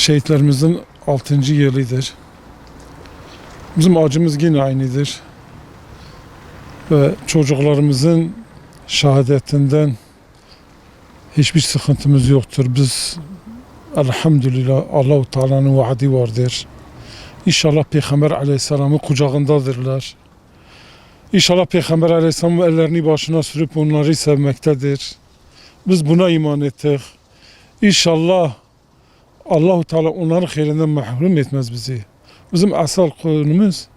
şehitlerimizin 6. yılıdır. Bizim acımız yine aynıdır. Ve çocuklarımızın şehadetinden hiçbir sıkıntımız yoktur. Biz elhamdülillah Allah-u Teala'nın vaadi vardır. İnşallah Peygamber Aleyhisselam'ın kucağındadırlar. İnşallah Peygamber Aleyhisselam ellerini başına sürüp onları sevmektedir. Biz buna iman ettik. İnşallah Allah-u Teala onların hayrinden mahrum etmez bizi. Bizim asıl konumuz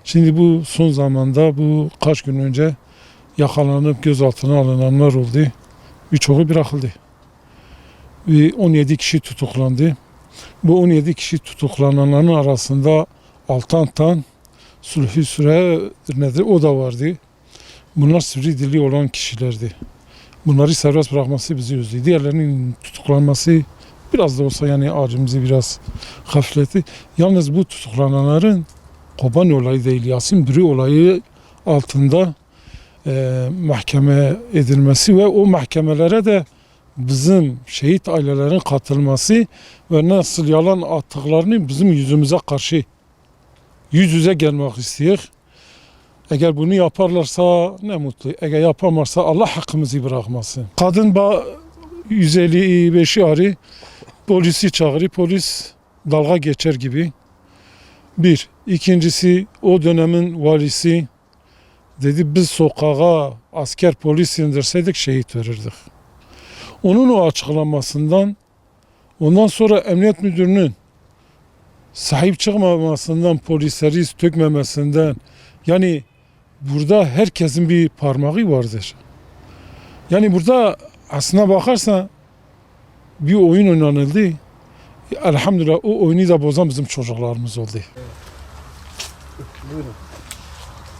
şimdi bu son zamanda bu kaç gün önce yakalanıp gözaltına alınanlar oldu. Birçoğu bırakıldı. Ve 17 kişi tutuklandı. Bu 17 kişi tutuklananların arasında Altan Tan, Sulhi Süre nedir o da vardı. Bunlar sivri dili olan kişilerdi. Bunları serbest bırakması bizi üzdü. Diğerlerinin tutuklanması biraz da olsa yani acımızı biraz hafifletti. Yalnız bu tutuklananların Kobani olayı değil, Yasin Biri olayı altında mahkeme edilmesi ve o mahkemelere de bizim şehit ailelerin katılması ve nasıl yalan attıklarını bizim yüzümüze karşı yüz yüze gelmek istiyor. Eğer bunu yaparlarsa ne mutlu. Eğer yapamazsa Allah hakkımızı bırakmasın. Kadın 155'i arı polisi çağırıyor. Polis dalga geçer gibi. Bir. İkincisi o dönemin valisi dedi biz sokağa asker polis indirseydik şehit verirdik. Onun o açıklamasından ondan sonra emniyet müdürünün sahip çıkmamasından, polisleri tökmemesinden yani burada herkesin bir parmağı vardır. Yani burada aslına bakarsan bir oyun oynanıldı. Elhamdülillah o oyunu da bozan bizim çocuklarımız oldu. Buyurun.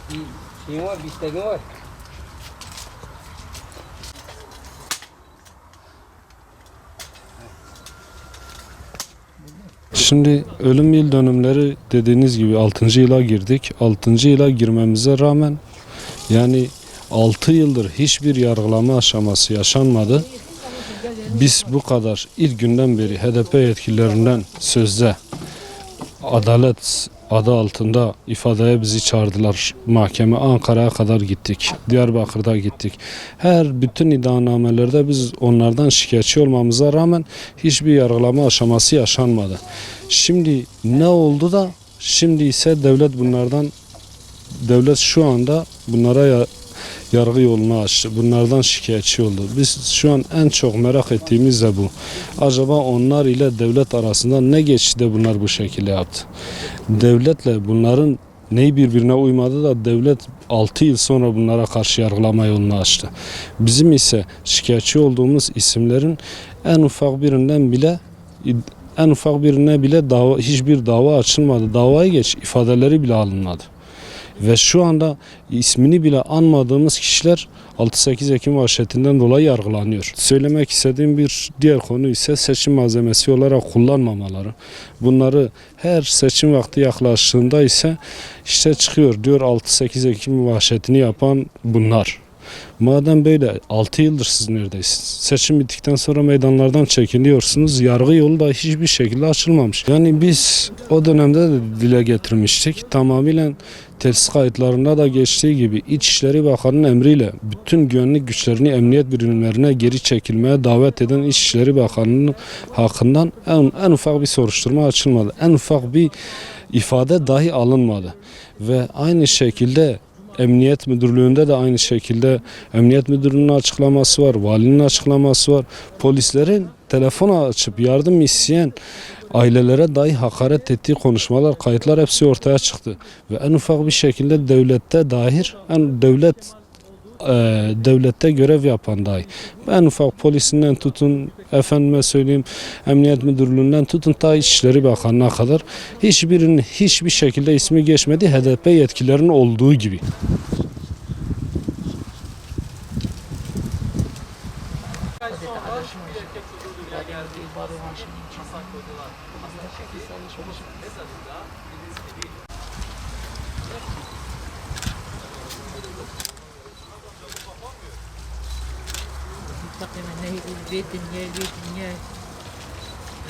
Bir şeyin var, bir isteğin var. Şimdi ölüm yıl dönümleri dediğiniz gibi 6. yıla girdik. 6. yıla girmemize rağmen yani 6 yıldır hiçbir yargılama aşaması yaşanmadı. Biz bu kadar ilk günden beri HDP yetkililerinden sözde adalet adı altında ifadeye bizi çağırdılar. Mahkeme Ankara'ya kadar gittik. Diyarbakır'da gittik. Bütün iddianamelerde biz onlardan şikayetçi olmamıza rağmen hiçbir yargılama aşaması yaşanmadı. Şimdi ne oldu da şimdi ise devlet şu anda bunlara yargı yolunu açtı. Bunlardan şikayetçi oldu. Biz şu an en çok merak ettiğimiz de bu. Acaba onlar ile devlet arasında ne geçti de bunlar bu şekilde yaptı? Devletle bunların neyi birbirine uymadı da devlet 6 yıl sonra bunlara karşı yargılama yolunu açtı. Bizim ise şikayetçi olduğumuz isimlerin en ufak birine bile hiçbir dava açılmadı. Davayı geç ifadeleri bile alınmadı. Ve şu anda ismini bile anmadığımız kişiler 6-8 Ekim vahşetinden dolayı yargılanıyor. Söylemek istediğim bir diğer konu ise seçim malzemesi olarak kullanmamaları. Bunları her seçim vakti yaklaştığında ise işte çıkıyor diyor 6-8 Ekim vahşetini yapan bunlar. Madem böyle 6 yıldır siz neredesiniz? Seçim bittikten sonra meydanlardan çekiliyorsunuz. Yargı yolu da hiçbir şekilde açılmamış. Yani biz o dönemde de dile getirmiştik. Tamamıyla telsiz kayıtlarında da geçtiği gibi İçişleri Bakanı'nın emriyle bütün güvenlik güçlerini emniyet birimlerine geri çekilmeye davet eden İçişleri Bakanı'nın hakkından en ufak bir soruşturma açılmadı. En ufak bir ifade dahi alınmadı. Ve aynı şekilde Emniyet Müdürlüğü'nde de aynı şekilde Emniyet Müdürlüğü'nün açıklaması var, valinin açıklaması var. Polislerin telefon açıp yardım isteyen ailelere dahi hakaret ettiği konuşmalar, kayıtlar hepsi ortaya çıktı. Ve en ufak bir şekilde devlette dair, devlette görev yapan dahi. En ufak polisinden tutun, efendime söyleyeyim, Emniyet Müdürlüğü'nden tutun ta İçişleri Bakanı'na kadar hiçbirinin hiçbir şekilde ismi geçmedi HDP yetkililerinin olduğu gibi.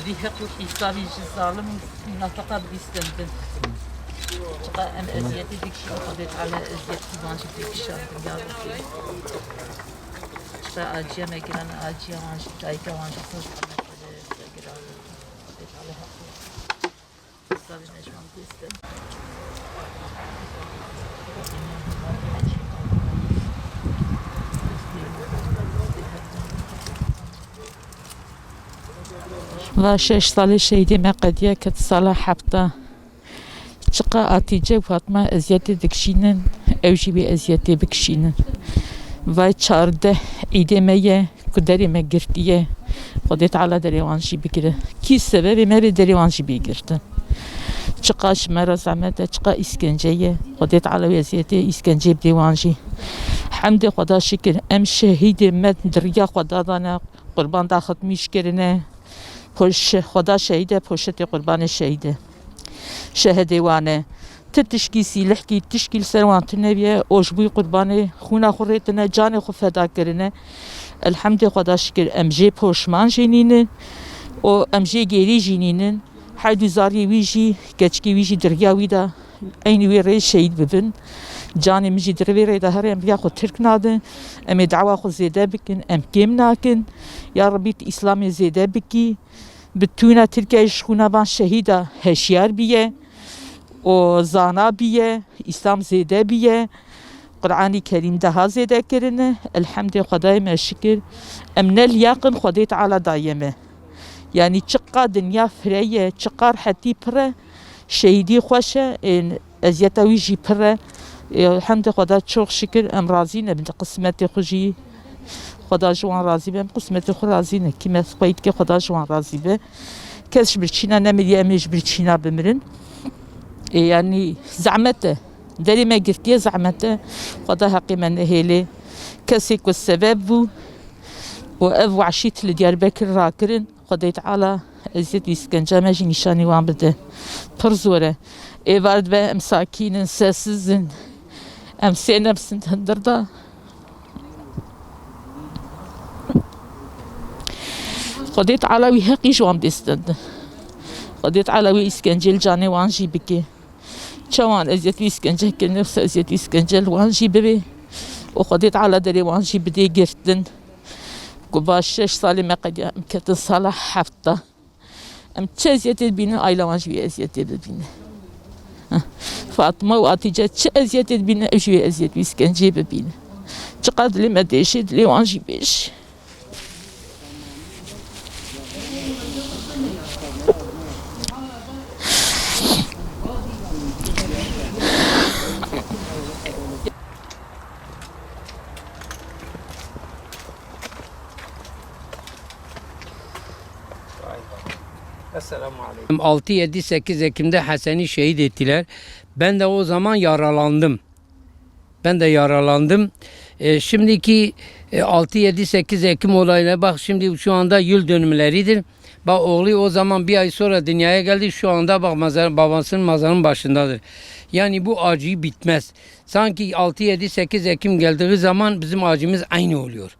بيحقوا حسابي الظالم نفقة بيستندن تبقى ام ازيتي ديك الشيء قضيت على ازيت ماشي ديك الشهر قال تبقى اجي ما كان اجي ماشي دايكا ماشي قضيت على حسابي نجم بيستند و 6 سال شهیدی ما قدیه کت سال هفته چقا آتیجه فاطمه ازیت دکشینن اوجی بی ازیت بکشینن و 14 ایده میه کدری ما گرتیه خودت علا دریوانشی بگیره کی سبب ما به دریوانشی بگیردن چقا شمارا زحمته چقا اسکنجه خودت علا ازیت اسکنجه بدیوانشی حمد خدا شکر ام شهید مد دریا خدا دانه قربان دا ختمیش کرنه پشت خدا شهیده پشت قربان شهیده شهده وانه تشکی سیلح کی تشکیل سروان تنبیه اوجبوی قربان خونا خوریتنه جان خو فدا کرنه الحمد خدا شکر امجه پشمان جنینن و امجه گیری جنینن حیدو زاری ویجی گچکی ویجی دریا ویدا این وی ری شهید ببن جان مجی دروی ری ده هر امریا خو ترک نادن ام دعوا خو زیده بکن ام کم ناکن یا ربی اسلام زیده بکی بتونه ترکیه شخونه بان شهیده هشیار بیه و زانا بیه اسلام زیده بیه قرآنی کریم ده زیده کرنه الحمد خدای ما شکر امن الیاقن خدای تعالی دایمه یعنی چقدر دنیا فریه چقدر حتی پره شهیدی خوشه ازیتاوی جی پره الحمد خدا çok şükür em razı ne binde kısmeti خوشی خدا جوان راضی بم قسمت خود راضی نه کی مسقید که خدا جوان راضی به کس bir Çin'e ne mi emiş bir Çin'e bimirin yani zahmete derime girtiye zahmete خدا hakimen ehli kesik ve sebep bu ve ev vahşit li Diyarbakır rakirin خدا تعالی عزت iskence mecin nişani wan bide pır zore evard ve emsakinin sessizin em senemsin tındırda خدا تعالی وی حقی جوام دستند خدا تعالی وی اسکنجل جانی وانجی بکی چوان ازیت وی اسکنجه کنه ازیت وی اسکنجل وانجی ببی و خدا تعالی دری وانجی بدی گرتن گواش 6 سالی مقدی کت سال هفته ام چه ازیت بینه ایلا وانجی وی ازیت ببینه فاطمه و آتیجه چه ازیت بینه اوجی وی ازیت وی اسکنجه ببینه چقدر لی مدیشی لی وانجی بیش Esselamu Aleyküm. 6, 7, 8 Ekim'de Hasan'ı şehit ettiler. Ben de o zaman yaralandım. Şimdiki 6, 7, 8 Ekim olayına bak şimdi şu anda yıl dönümleridir. Bak oğlu o zaman bir ay sonra dünyaya geldi. Şu anda bak babasının mazarının başındadır. Yani bu acı bitmez. Sanki 6, 7, 8 Ekim geldiği zaman bizim acımız aynı oluyor.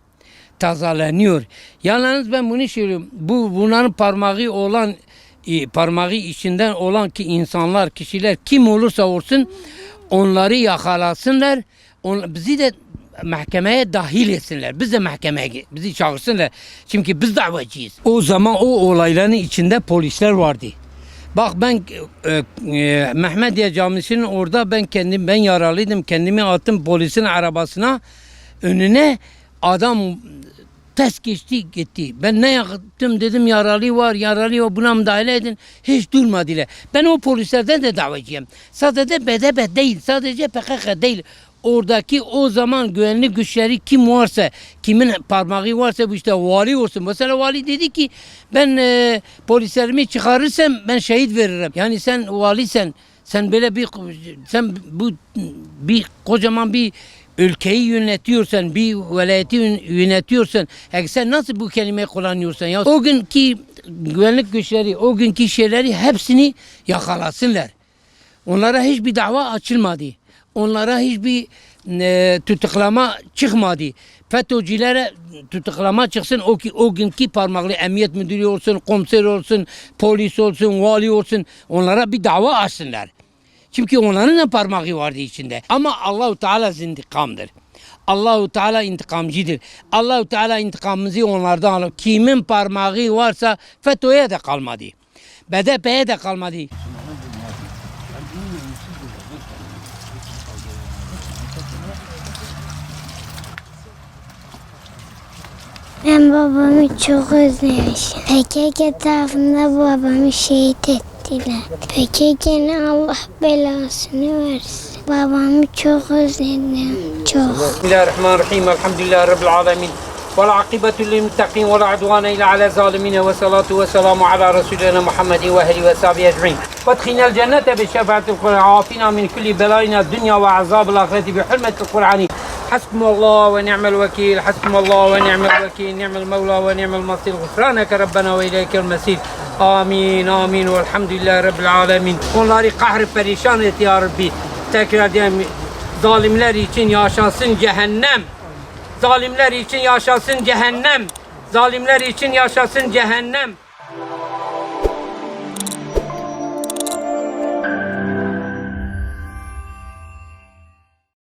Tazeleniyor. Yalnız ben bunu söylüyorum. Bunların parmağı içinden olan ki insanlar, kişiler kim olursa olsun onları yakalasınlar. Bizi de mahkemeye dahil etsinler. Biz de mahkemeye bizi çağırsınlar. Çünkü biz davacıyız. O zaman o olayların içinde polisler vardı. Bak ben Mehmediye Camisi'nin orada ben yaralıydım. Kendimi attım polisin arabasına. Önüne adam ters geçti gitti. Ben ne yaptım dedim yaralı var buna müdahale edin. Hiç durmadılar. Ben o polislerden de davacıyım. Sadece BDP değil, sadece PKK değil. Oradaki o zaman güvenlik güçleri kim varsa, kimin parmağı varsa bu işte vali olsun. Mesela vali dedi ki ben polislerimi çıkarırsam ben şehit veririm. Yani sen valisen, sen böyle bir kocaman bir ülkeyi yönetiyorsan, bir velayeti yönetiyorsan, sen nasıl bu kelimeyi kullanıyorsan ya? O günkü güvenlik güçleri, o günkü şeyleri hepsini yakalasınlar. Onlara hiçbir dava açılmadı. Onlara hiçbir tutuklama çıkmadı. FETÖ'cülere tutuklama çıksın. O günkü parmaklı emniyet müdürü olsun, komiser olsun, polis olsun, vali olsun. Onlara bir dava açsınlar. Çünkü onların da parmağı vardı içinde. Ama Allahu Teala intikamdır. Allahu Teala intikamcıdır. Allahu Teala intikamımızı onlardan alır. Kimin parmağı varsa FETÖ'ye de kalmadı. BDP'ye de kalmadı. Ben babamı çok özlemişim. PKK tarafında babamı şehit ettiler. PKK'nın Allah belasını versin. Babamı çok özledim. Çok. Bismillahirrahmanirrahim. Elhamdülillahi Rabbil alemin. والعاقبة للمتقين ولا عدوان إلا على الظالمين والصلاة والسلام على رسولنا محمد وأهله وصحبه أجمعين وادخلنا الجنة بشفاعة القرآن وعافنا من كل بلاء الدنيا وعذاب الآخرة بحرمة القرآن حسبنا الله ونعم الوكيل حسبنا الله ونعم الوكيل نعم المولى ونعم المصير غفرانك ربنا وإليك المصير آمين آمين والحمد لله رب العالمين. Onları kahrı perişan et ya Rabbi. Tekrar diyeyim, zalimler için yaşasın cehennem. Zalimler için yaşasın cehennem. Zalimler için yaşasın cehennem.